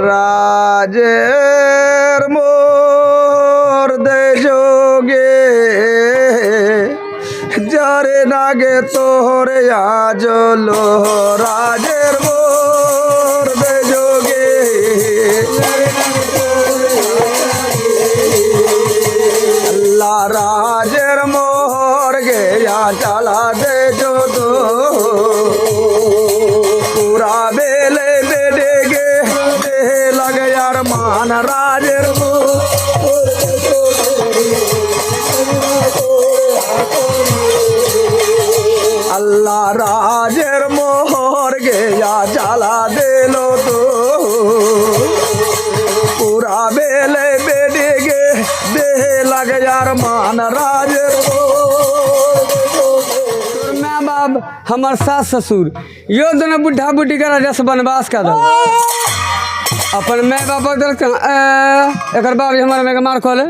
রাজের মোর দেশোগে যারে নাগে তোরে আজলো রাজের মোর দেশোগে আল্লাহ রাজের মোর গেয়া চালা দে যদো पूरा बेले बेडे गे दे लगे यार मान राजेर अल्लाह राजेर मोहर गया जाला दिलो तो पूरा बेले बेडे गे दे लगे यार मान राजेर हमार सास ससुर यो दोनों बुढ़ा बुढ़ी का राजा से बनवास का दो अपन मैं बाबा दरक एक बाप हमारा मैं मार खोले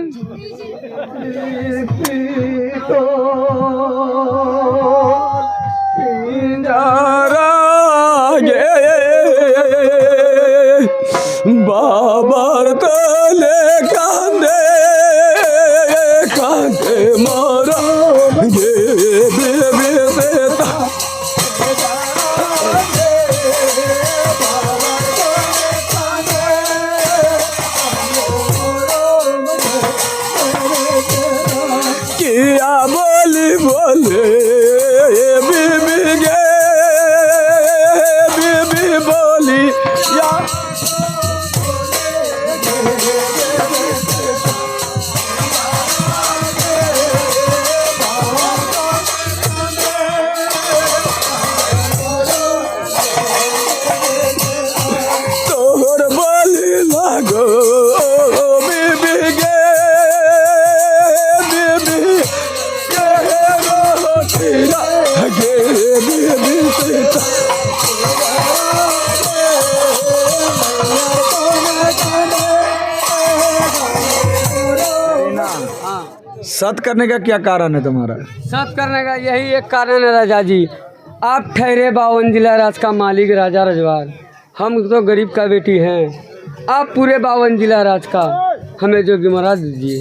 बाबर तले कांदे कांदे मारा ये बोली बोले बीबी गे बीबी बोली या तोहर बोली लागो बीबी गे सत करने का क्या कारण है तुम्हारा? सत करने का यही एक कारण है राजा जी, आप ठहरे 52 जिला राज का मालिक राजा रजवार, हम तो गरीब का बेटी हैं, आप पूरे 52 जिला राज का हमें जो गिमरा दीजिए।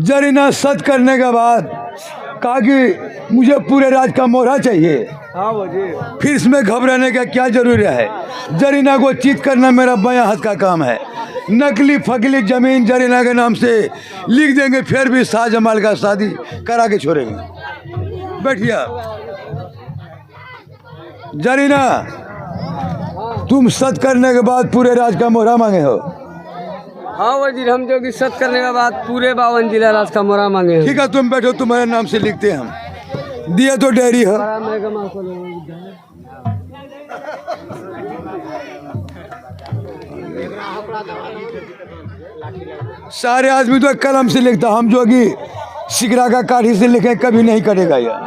जरीना सत करने के बाद कहा कि मुझे पूरे राज का मोहरा चाहिए। हाँ जी। फिर इसमें घबराने का क्या जरूरी है? जरीना को चीत करना मेरा बायां हाथ का काम है। नकली फकली जमीन जरीना के नाम से लिख देंगे, फिर भी शाहजमाल का शादी करा के छोड़ेंगे। बैठिए जरीना, तुम सत करने के बाद पूरे राज का मोहरा मांगे हो। हाँ वजीर, हम जो कि सत करने के बाद पूरे 52 जिला राज का मोहरा मांगे हैं। ठीक है, तुम बैठो, तुम्हारे नाम से लिखते हैं हम। दिया तो डेयरी है। सारे आदमी तो कलम से लिखता, हम जो कि सिगरा का काठी से लिखे कभी नहीं करेगा यार।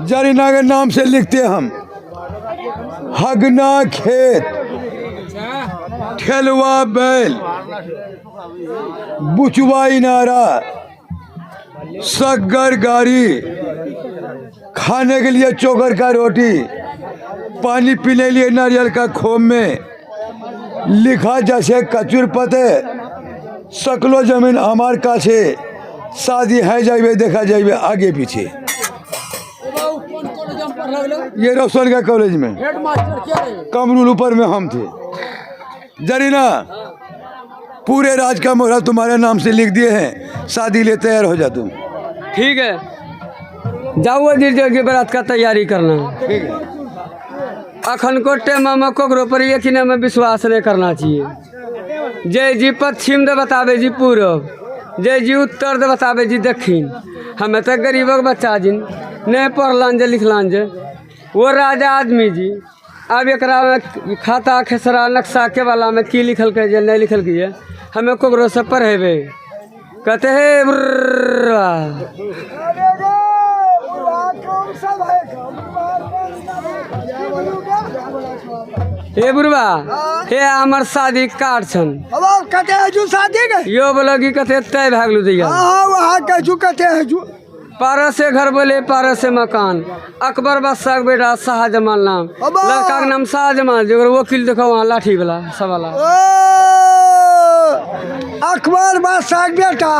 जरीना के नाम से लिखते हम। हगना खेत, ठेलवा बैल, बुचवाई नारा, शक्कर गारी, खाने के लिए चोकर का रोटी, पानी पीने के लिए नारियल का खोम में लिखा जैसे कचूर पते, सकलो जमीन हमार काछे, शादी है जाइए देखा जाइए आगे पीछे। ये रोशन का कॉलेज में कमरूल ऊपर में हम थे। जरीना पूरे राज का मोहरा तुम्हारे नाम से लिख दिए हैं, शादी लिए तैयार हो जा तुम। ठीक है, जाओ वजीर जी के बारात का तैयारी करना। ठीक है। अखन को टेम में कोकरो पर यकीन में विश्वास नहीं करना चाहिए। जय जी पश्चिम दे बतावे जी पूरब, जय जी उत्तर दे बतावे जी दक्षिण। हमें तो गरीबों का बच्चा जिन नहीं पढ़लान जे लिखलान जे, वो राजा आदमी जी अब एकरा में खाता खेसरा नक्शा के वाला में की लिखल के जे नहीं लिखल के, हमें कोकरो से पढ़ेबे कहते हे हे बुढ़वा हे हमर शादी कार्ड छन कते हजू शादी के यो बोलो कि कते तय भाग लू दैया। हाँ वहाँ कजू कते हजू पारस से घर बोले पारस से मकान, अकबर बादशाह के बेटा शाहजमान नाम, लड़का के नाम शाहजमान जो वकील देखो वहाँ लाठी वाला सब वाला। अकबर बादशाह के बेटा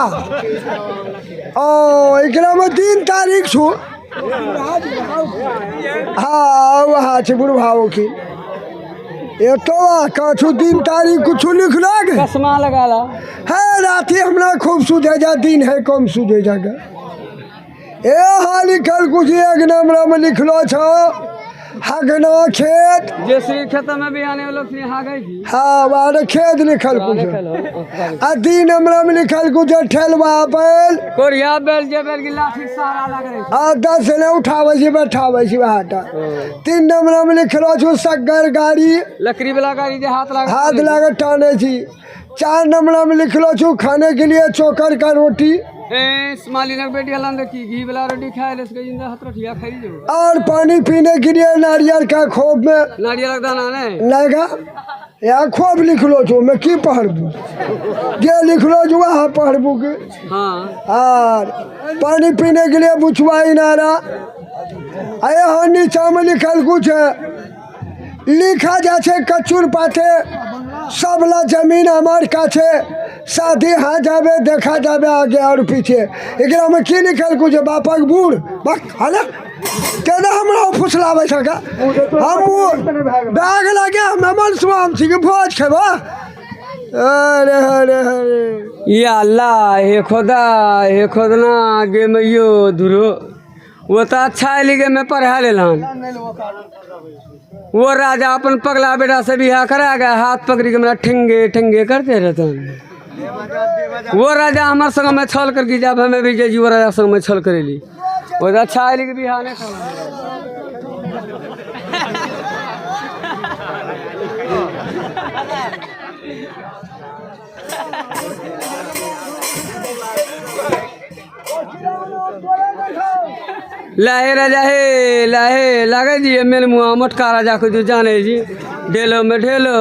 ओ एकरा में 3 तारीख छो। हाँ वहाँ छे बुढ़वा वकील ये तो कछु 3 तारीख कुछ लिख लग चश्मा लगा ला है राती हमरा खूब सुझे जा, दिन है कम सुझे जागा। ए हाँ लिखल कुछ एक नंबर में लिखलो छो हगना खेत, जैसे खेत में भी आने वालों से यहाँ गई थी। हाँ बार खेत लिखल कुछ आ 3 नंबर में लिखल कुछ ठेलवा बैल, कोरिया बैल जे बैल की लाठी सहारा लग रही आ 10 ने उठावे छी बैठावे छी बाटा। 3 नंबर में लिखलो छो शक्कर गाड़ी, लकड़ी वाला गाड़ी जे हाथ लगा टाने छी। 4 नंबर में लिखलो छो खाने के लिए चोकर का रोटी, मालिनक बेटी हलन देखी घी वाला रोटी खाए ले जिंदा हाथ रोटिया खाई जो, और पानी पीने के लिए नारियल का खोप में नारियल का दाना नहीं लगा या खोप लिखलो छो मैं की पढ़बू जे लिखलो छो वहाँ पढ़बू के। हाँ और पानी पीने के लिए बुचवाई नारा। अरे हाँ नीचा में लिखल कुछ है लिखा जैसे कचूर पाथे सबला जमीन हमार काछे, शादी हाँ जाबे देखा जाबे आगे और पीछे। एकरा में की लिखल कुछ बापक बूढ़ बक हला केना हमरा फुसलावे सका हम बैग लगे हम मन स्वाम छी के भोज खेबा। अरे अरे अरे या अल्लाह हे खुदना आगे में यो दुरो वो तो अच्छा है लिखे में पढ़ा लेलन। वो राजा अपन पगला बेटा से बिहा करा गया, हाथ पकड़ी के मेरा ठेंगे ठेंगे करते रहते। वो राजा हमारे संग में छल करके जब हमें भी जी वो राजा संग में छल करेली वो तो अच्छा है लिखे बिहा नहीं लाहे राजा हे लाहे लगे जी मेरे मुँह मोटका राजा को जो जाने जी ढेलो में ढेलो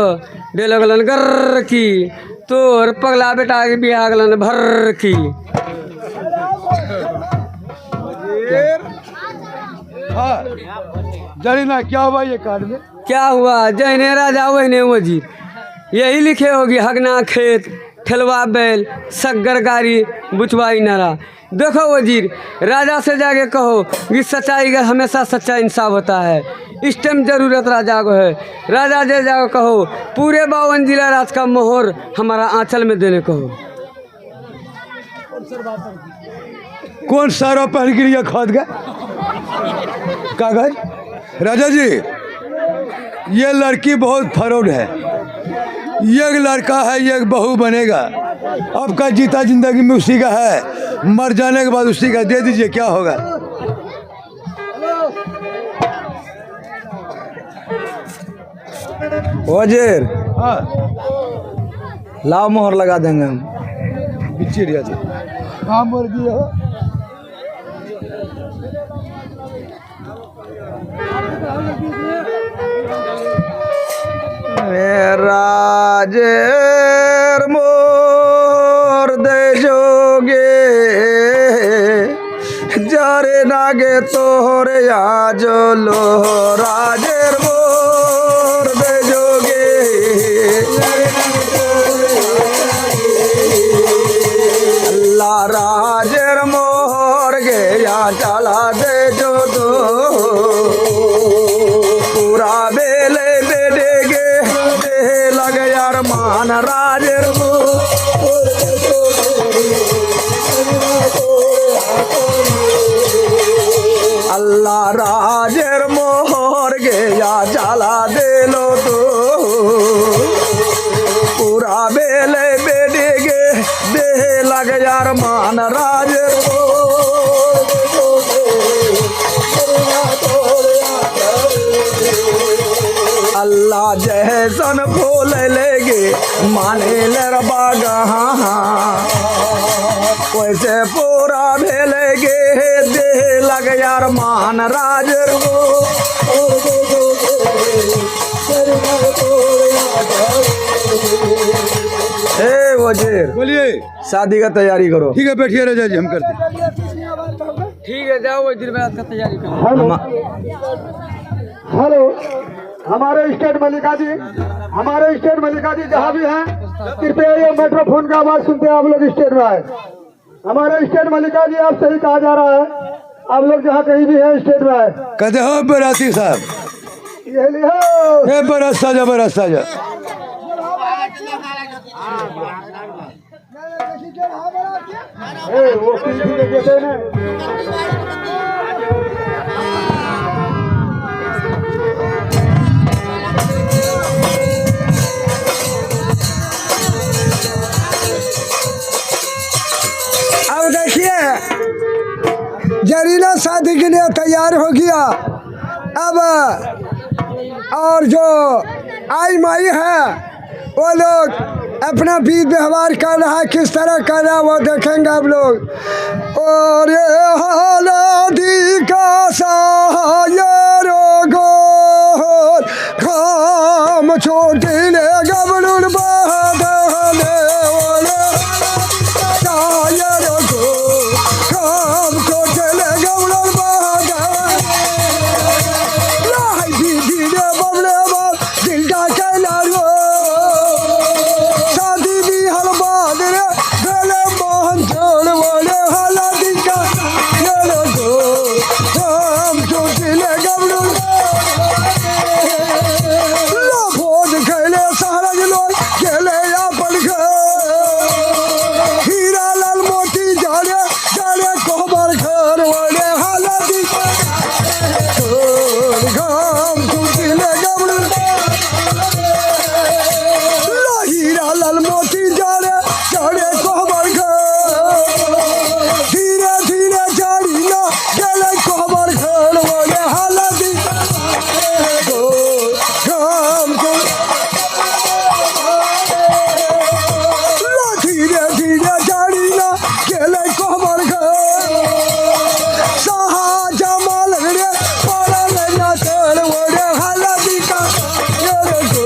ढेलो गलन गर की तोर पगला बेटा के बिहा गलन भर की। हाँ जरीना क्या हुआ ये कार्ड में? क्या हुआ जैने राजा वहीने वजीर, यही लिखे होगी हगना खेत ठेलवा बैल शक्कर गाड़ी बुचवाई नारा। देखो वजीर राजा से जाके कहो कि सच्चाई का हमेशा सच्चा इंसाफ होता है, इस टाइम जरूरत राजा को है। राजा जे जाके कहो पूरे 52 जिला राज का मोहर हमारा आंचल में देने को हो। कौन सारा पहन के लिए खोद गया कागज? राजा जी ये लड़की बहुत फरोड है, ये लड़का है ये बहू बनेगा, आपका जीता जिंदगी में उसी का है, मर जाने के बाद उसी का दे दीजिए क्या होगा। वजीर हाँ लाओ मोहर लगा देंगे हम। बिचिड़िया जी हाँ मर गई हो। राजेर मोहर लागे तोहर आज लोहराजेर मोर बेजोगे अल्लाह राजेर मोहर गया चला दे जो दो पूरा बेले बेडेगे दे लग यार मान राजेर अल्लाह राजेर मोहर गया चला दे लो तो पूरा बेले बेडेगे दे लग यार मान राजेर अल्लाह जैसन फूल लेगे माने लर बागा वैसे पूरा भेलेगे दे लग यार मान राजर हे वजीर बोलिए। शादी का तैयारी करो। ठीक है बैठिए राजा जी, हम करते हैं। ठीक है, जाओ वजीर बात का तैयारी करो। हेलो, हमारे स्टेट मलिका जी जहाँ भी हैं कृपया ये माइक्रोफोन का आवाज सुनते हैं आप लोग स्टेट में आए। हमारे स्टेट मलिका जी आप सही कहा जा रहा है, आप लोग जहाँ कहीं भी हैं स्टेट में आए। कहते हो बराती साहब, ये लियो ए बरस साजा बरस साजा। वो किसी के कहते हैं अब देखिए जरीना शादी के लिए तैयार हो गया। अब और जो आई माई है वो लोग अपना बीत व्यवहार कर रहा है, किस तरह कर रहा है वो देखेंगे आप लोग। और हालादी का सायरो गोर काम छोटी ले गबरुल बहादले वाले सायरो गोर काम छोटे ले गबरुल बहादले लाई दीदी ने बबले बाल दिल का कहला रो शादी भी हलबाद रे गले मोहन छोड़ वाले हालादी का सायरो गोर काम छोटे ले गबरुल भोज खेले सारा लोग खेले या पल हीरा लाल मोती जाने जाने कोबर घर वाले हालाती घाम छुट्टी ले गबरू हीरा लाल मोती जाने जाने कोबर घर धीरे धीरे जाड़ी ना गेले कोबर घर वाले हालाती घाम धीरे धीरे जाड़ी ना गेले कोबर घर सहा जमाल रे पारा लेना चल वड़े हालाती का रे गो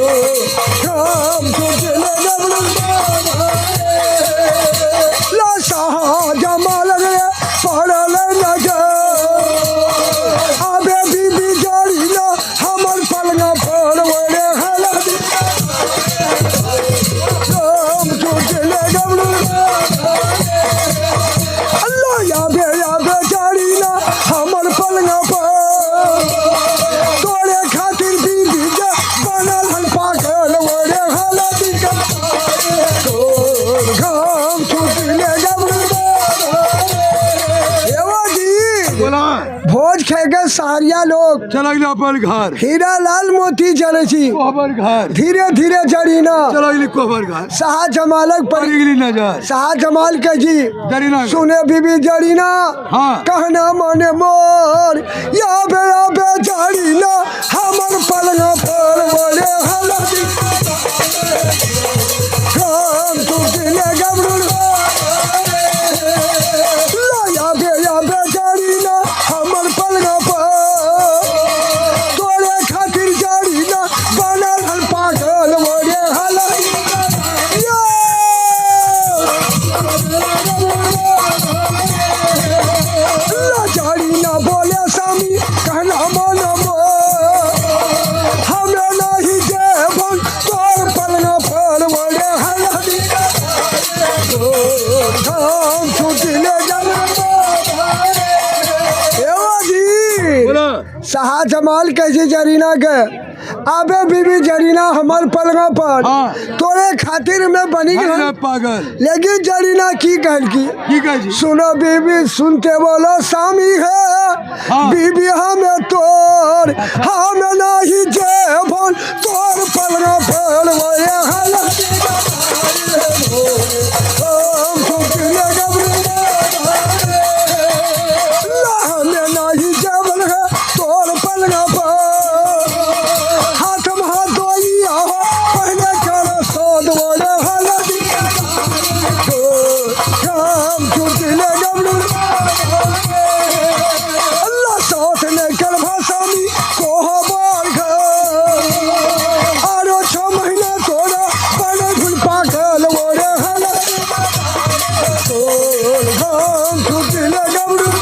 काम तुझे ले गबरू ला सहा जमाल रे पारा लेना अबे बीबी जाड़ी ना हमर पलना पर वड़े हालाती काम तुझे ले गबरू अल्लाह याबे जाड़ी ना हमर पलंगा पर तोरे खातिर बीबी जे बनल हन पागल वड़े हालाती का तोर घाम छुट्टी ले गबरू एवा जी बोला भोज खेके सारिया लोग चला गया अपन घर, हीरा लाल मोती जले छी कोहबर घर धीरे धीरे जड़ी ना चला गया कोहबर घर शाह जमालक पर पड़ी गई नजर शाह जमाल के जी जरीना सुने बीबी जड़ीना हाँ। कहना माने मोर याबे जड़ीना हमर पलंगा पर वड़े हालाती काम तुझे ले गबरू याबे जड़ीना हमर पलंगा पर तोरे खातिर जड़ीना बनल हन पागल वड़े हालाती लाचारी ना बोले स्वामी कहना मन हमें नहीं देवन तोर पलना पर बोले हल्दी हम छुट्टी ले बोला शाह जमाल कैसी जरीना के आबे बीबी जरीना हमार पलंगा पर हाँ। तोरे खातिर में बनी अरे गई पागल लेकिन जरीना की कहल की ठीक है जी सुनो बीबी सुनते बोलो स्वामी है हाँ। बीबी हमें तोर हमें नहीं जेबन तोर पलंगा पर बोले हमें नहीं जेबन है तोर पलंगा पर हाथ में हाथ धोइया हो पहले करो सोद बोले हल्दी काम छुट्टी ले गबरू अल्लाह साथ ने कर भाषामी को बोल आरो 6 महीना तोरा बड़े घुल पागल बोले हल्दी काम छुट्टी ले गबरू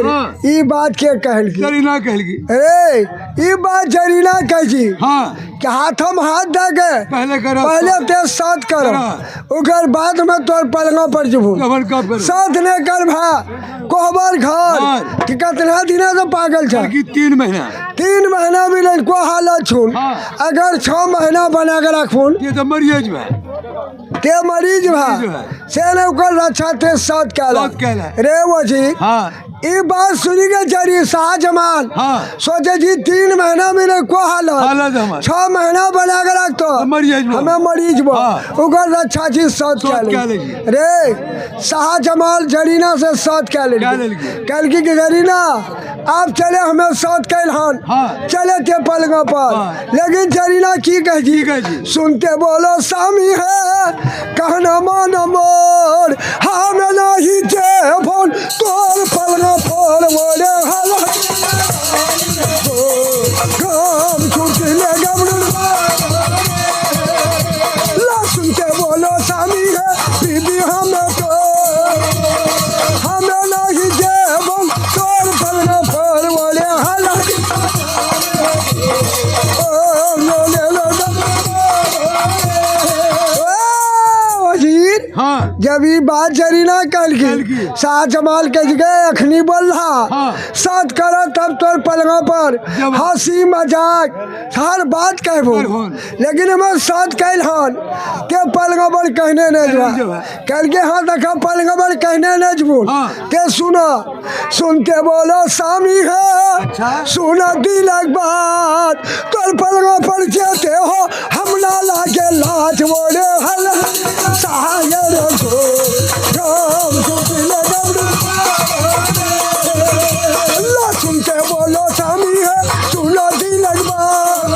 हाँ। ई बात के कहल की जरीना कहलगी अरे ई बात जरीना कही हाँ कि हाथम हाथ दे के पहले करो पहले ते साथ करो करो। उकर बाद में तोर पलंगा पर जबू कबर कब करो साथ ने कर भा कोहबर घर हाँ। कि कितना दिन से पागल छ की 3 महीना 3 महीना मिले को हालत छून हाँ। अगर 6 महीना बना के रखून ये तो मरिए जो है ते मरीज भा मरीज भा। से ने ओकर रक्षा ते साथ कहला साथ कहला। रे वो जी हाँ ई बात सुनी के जरी शाह जमाल हाँ सोचे जी 3 महीना मिले को हालत हालत हमार 6 महीना बना के रख तो मरिए जो हमें मरीज बो हाँ। उगर रक्षा जी साथ साथ क्या क्या ले लेगी? रे शाह जमाल जरीना से साथ क्या ले क्या लेगी? कल की जरीना आप चले हमें साथ कैल हन हाँ। चले थे पलंगा पर हाँ। लेकिन जरीना की कह जी की कह जी? सुनते बोलो स्वामी है कहना मन मोर हम नहीं जेबन तोर पलंगा पर बोले काम छुट्टी ले गबरू ला सुनते बोलो स्वामी है बीबी हमें तो हमें नहीं जेबन तोर पलंगा पर बोले वजीर हाँ जब ये बात जरीना कल कल की की। शाह जमाल के जगह अखनी बोल रहा हाँ। साथ करो तब तोर पलंगा पर जब- हंसी मजाक हर बात कहबो कर होन। लेकिन हमें साथ कैल हन के पलंगा पर कहने न जो जवा है। कल के हाँ देखा पलंगा पर कहने न जबू हाँ। के सुनो सुनते बोलो स्वामी है अच्छा। सुनो दिलक बात तोर पलंगा पर जेते हो हमला लागे लाज बोले हल सहायर को काम छुट्टी ले गबरू अल्लाह सुनते बोलो स्वामी है सुनो दिलक बात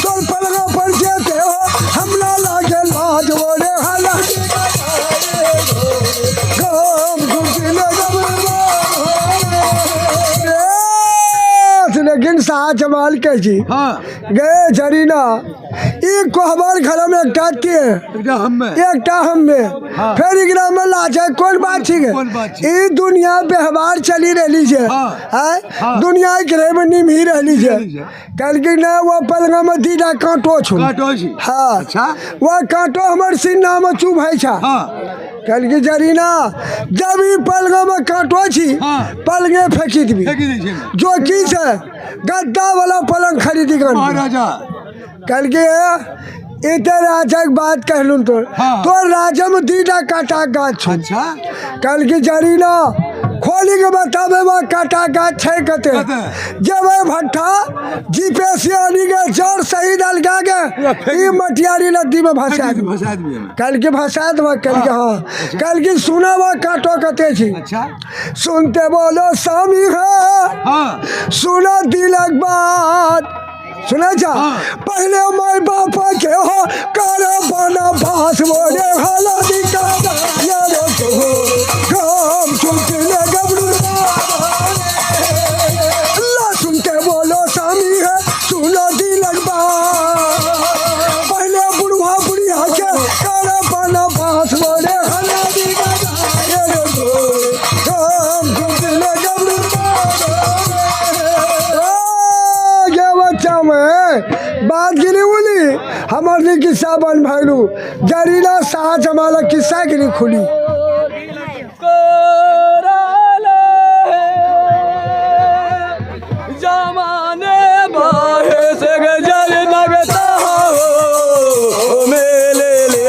तोर पलंगा पर जेते हो हमला लागे लाज बोले हल काम छुट्टी ले गबरू लेकिन शाह जमाल के जी हाँ गए जरीना एक कोहबर घर में एकटा के एकटा हमें एकटा हम में हाँ। फिर एकरा में लाजे कौन बात छी कौन बात छी? ई दुनिया व्यवहार चली रही है हाँ। हाँ। दुनिया के में निमही रही है रही है। कल की ना वो पलंगा में दीदा कांटो छु काटो छी हाँ अच्छा वो कांटो हमर सीना में चुभ है छा हाँ कल की जरीना जब ई पलंगा में कांटो छी हाँ। पलंगे फेंकी दी फेंकी दै छै जो की है गद्दा वाला पलंग खरीदी कर महाराजा कल के इधर राजा के बात कहलू तो हाँ। तो राजा में दीदा काटा गाछ छो। अच्छा कल की जरी ना खोली के बताबे बा काटा गाछ छै कते कते? जब भट्ठा जीपीएससी के जोर सही दल गा के ई मटियारी नदी में भसा दी। भसा दिए में कल के भसा दवा कल के हाँ कल की सुना बा काटो कते छी अच्छा सुनते बोलो स्वामी है हाँ सुना दिलक बात सुना जा हाँ। पहले माय बापा के हो कर बना भास बोले हाला दिका यारो को काम छुट्टी ले गबरू अल्लाह सुनते बोलो स्वामी है सुनो दिलक बात पहले बुढ़वा बुढ़िया के कर बना भास बोले हाला दिका मर्दी किस्सा बन भैलू जरीना शाह जमाला किस्सा गिरी खुली जमाने बाहे से गजल लगता हो मेले ले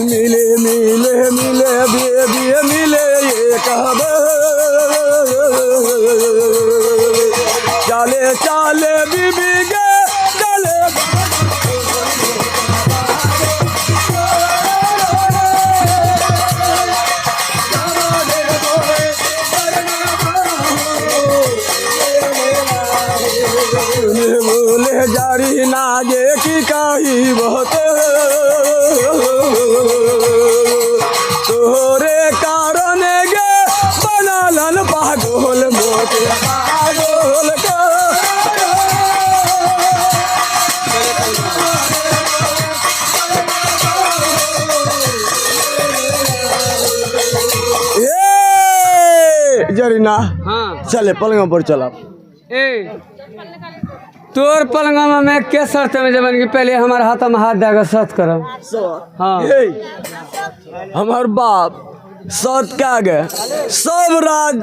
मिले मिले मिले बेबी मिले ये कहबे चाले चाले बीबी गे चले बोले जारी नागे की काही बहुत तोरे कारण गे बनालन पागल मोटे पागल का जरीना हाँ चले पलंग पर चला ए तोर पलंगमा में के शर्त में जबन की पहले हमारे हाथ में हाथ देगा सत करम हाँ हमार बाप सत का गए सब राज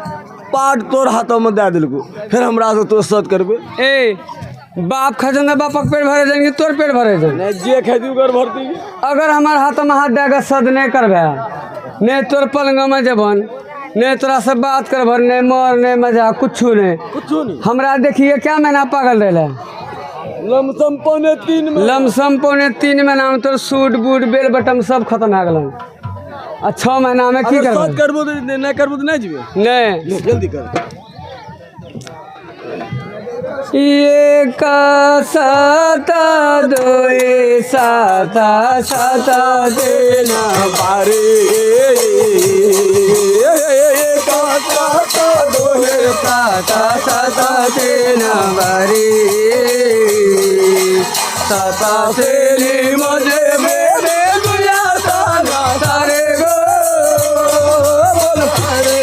पाट तोर हाथों में दे दिलको फिर हमरा से तो सत करबे ए बाप खजन बापक पेट भरे जाएंगे तोर पेट भरे जाएंगे नहीं जे खेती कर भरती अगर हमारे हाथ में हाथ देगा सद नहीं करबे नहीं तोर पलंगमा जबन नहीं तोरा से बात कर भर नहीं मोर नहीं मजा कुछ नहीं हमरा देखिए क्या महीना पागल रहे लमसम पौने तीन महीना में तो सूट बूट बेल बटम सब खत्म हो गल आ 6 महीना में की करबो करबो नहीं करबो नहीं जीवे नहीं जल्दी कर ये का साता दो ये साता साता देना बारे का साता दो ये साता साता देना बारी साता तेरी मुझे मेरे दुनिया साना सारे गो बोल हरे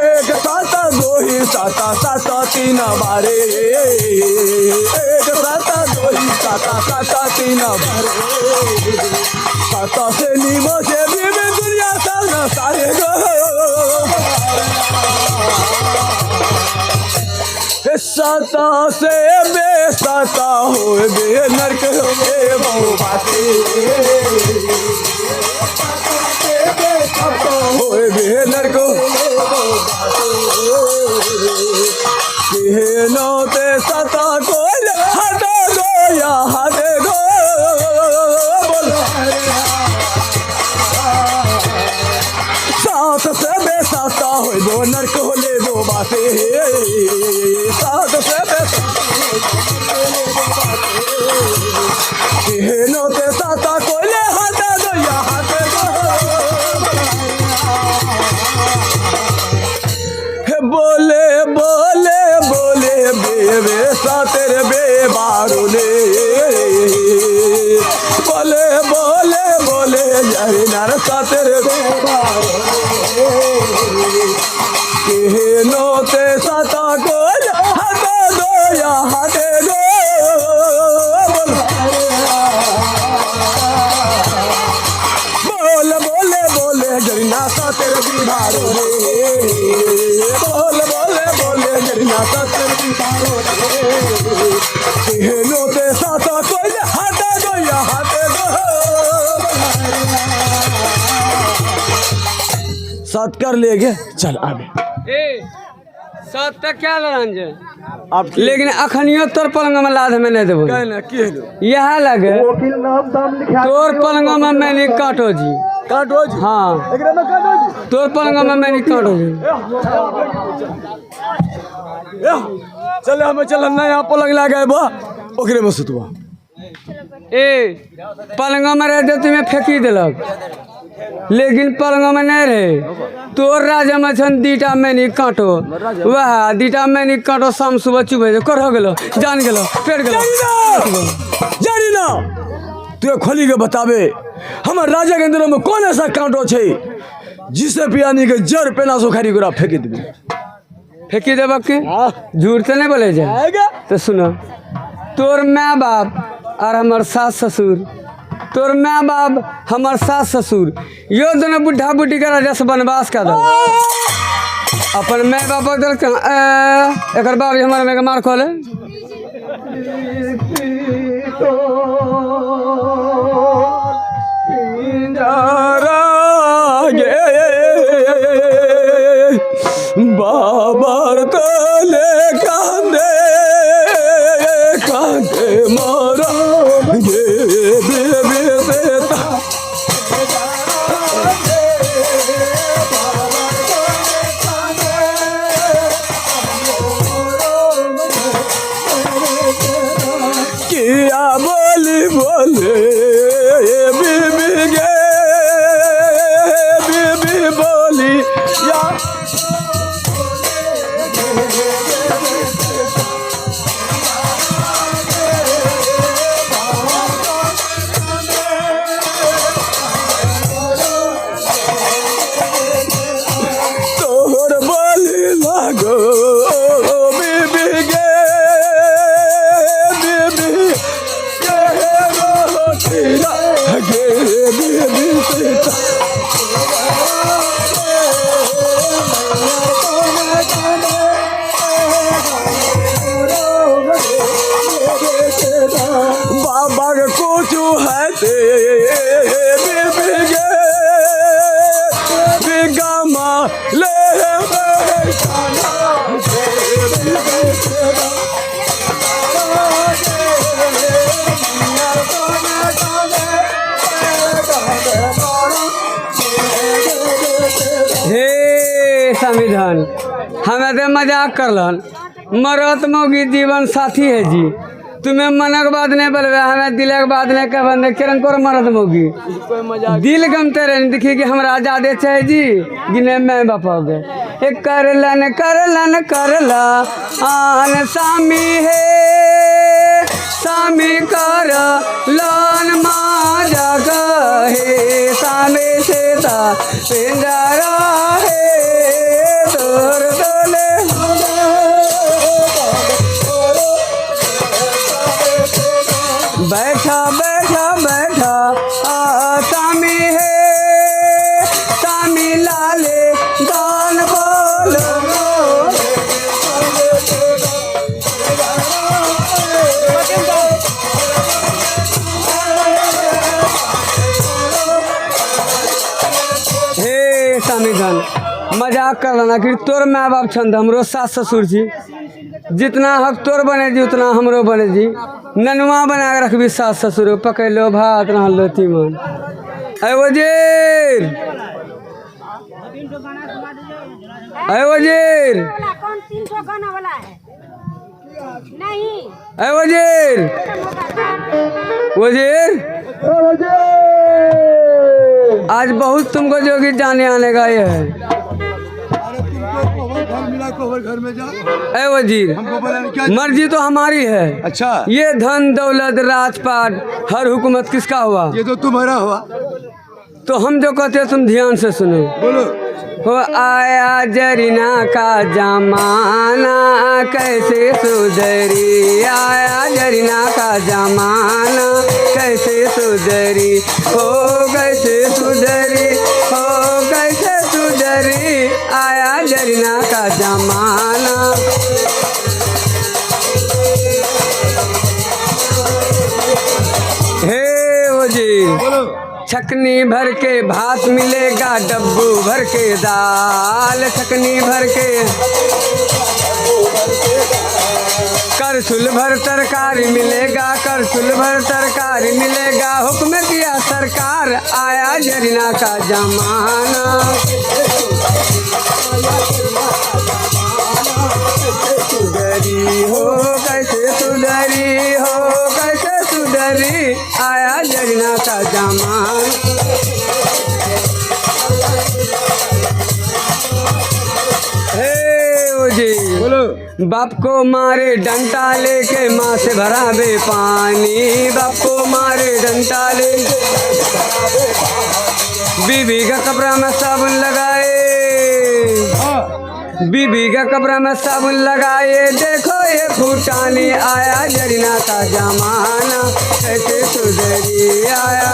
एक साता दो ही साता साता तीन बारे एक साता दो ही साता साता तीन बारे साता से नीमो से भी दुनिया साना सारे गो साता से बेसाता हो बे नरक हो बहु बाते हो बे नरक केनो ते साता को हटे गो या हटे गो सात से बेसाता हो दो नरक हो ले दो बाते सात से केनो ते साता को ले हटे दो या हटे गो बोले बोले बोले बेबे सा तेरे बेबारुले बोले बोले बोले जरी नर सा तेरे बेबारुले केनो ते साता को हटे दो या हटे दो बोल बोले बोले जरीना सा तेरे बेबारुले बोल बोले बोले जरीना सा तेरे बेबारुले केनो ते साता को हटे दो या हटे दो साथ कर लेगे चल आगे ए सत तक क्या लड़ांजे आप लेकिन अखनियो तोर पलंग में लाद में नहीं देबो कहना की हेलो यह लगे तोर पलंग में मैं नहीं काटो जी काटो जी हाँ एकरा में काटो जी तोर पलंग में मैं नहीं काटो जी चल हमें चल नया पलंग लगा बा ओकरे में सुतवा ए पलंगों में रहते तुम्हें फेंकी दिलक, लेकिन पलंगों में नहीं रहे। तोर राजा में छन दीटा में नहीं काटो, वह दीटा में नहीं काटो, शाम सुबह चुबे कर हो गेलो, जान गेलो, पेट गेलो। जानी ना तू खोली के बतावे हमार राजा के अंदर में कौन ऐसा कांटो छे जिसे पियानी के जड़ पे ना सुखारी गुरा फेंकी देबी। फेंकी देबक के झूठ तो नहीं बोले जाए। तो सुनो, तोर माँ बाप और हमार सास ससुर, तोर माँ बाप हमार सास ससुर, यो दोनों बुढ़ा बुढ़ी का राजा से वनवास का दो। अपन माँ बाप एक बाप हमारे में मार खोले। बाबर तले कांदे कांदे मारा ये बेबे बेटा किया बोली बोले बीबी गे बीबी बोली या तोहर बोली लागो बीबी गे बीबी गे रोटिया गे बीबी सीता बाबा के कुछ है ते बीबी गे बिगामा ले हे संविधान, हमें तो मजाक करलन, मरत मोगी जीवन साथी है जी। तुम्हें मनक बात नहीं बोलवे, हमें दिलक बात नहीं कह बंदे किरण को मरत मोगी दिल गमते रहे। देखिए कि हमरा आजादे चाहे जी गिने मैं बापाओगे एक करलन करलन करला आन सामी है सामी कर लन माजा कहे सामे सेता पिंजरा है तोर डोले बैठा बैठा बैठा सामी है सामी लाले गान बोलो हे सामी धन मजाक कर लेना कि तोर माँ बाप छंद हमरो सास ससुर जी, जितना हक तोर बने जी उतना हमरो बने जी। ननुआ बना के रखबी सास ससुर पकड़ लो भात रह लो तीमन। अय वजीर अय वजीर कौन 300 गाना वाला है? नहीं अय वजीर वजीर आज बहुत तुमको जोगी जाने आने का ये है। घर में जा अय वजीर हमको बोला क्या? मर्जी तो हमारी है। अच्छा ये धन दौलत राजपाट हर हुकूमत किसका हुआ? ये तो तुम्हारा हुआ। तो हम जो कहते हैं तुम ध्यान से सुनो। बोलो। हो आया जरीना का जमाना कैसे सुधरी, आया जरीना का जमाना कैसे सुधरी, हो कैसे सुधरी, हो कैसे सुधरी, आया जरीना का जमाना। हे वजीर बोलो। छकनी भर के भात मिलेगा, डब्बू भर के दाल, छकनी भर के करछुल भर तरकारी मिलेगा, करछुल भर तरकारी मिलेगा, हुक्म किया सरकार आया जरीना का जमाना। सुधरी हो कैसे सुधरी, हो कैसे सुधरी, सुधरी आया जरीना का जमाना। हे ओ जी बोलो। बाप को मारे डंडा लेके माँ से भरा बे पानी, बाप को मारे डंडा लेके बीबी का कपड़ा में साबुन लगाए, बीबी का कपड़ा में साबुन लगाए, देखो ये फूटानी आया जरीना का जमाना, कैसे सुधरी आया।